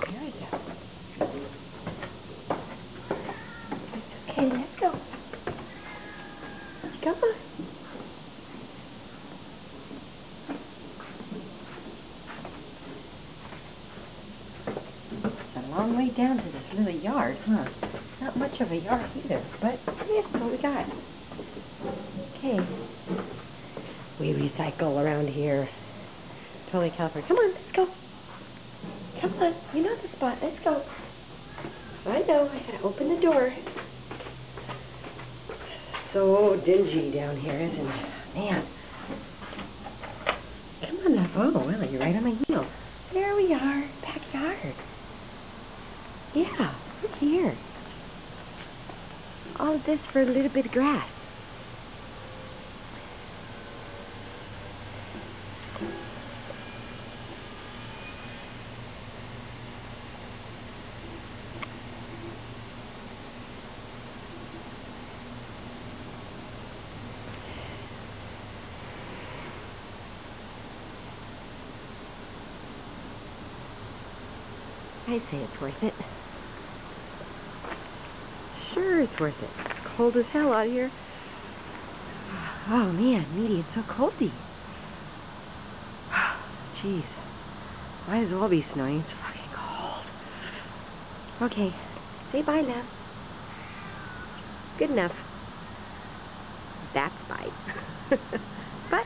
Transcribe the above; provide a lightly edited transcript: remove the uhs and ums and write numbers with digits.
There we go. It's okay, let's go. Come on. It's a long way down to this little yard, huh? Not much of a yard either, but that's what we got. Okay. We recycle around here. Totally California. Come on, let's go. Come on, you know the spot. Let's go. I know, I gotta open the door. So dingy down here, isn't it? Man. Come on now. Oh, well, you're right on my heels. There we are, backyard. Yeah, look here. All of this for a little bit of grass. I'd say it's worth it. Sure it's worth it. It's cold as hell out here. Oh man, Meaty, it's so coldy. Jeez. Might as well be snowing. It's fucking cold. Okay. Say bye now. Good enough. That's bye. Bye.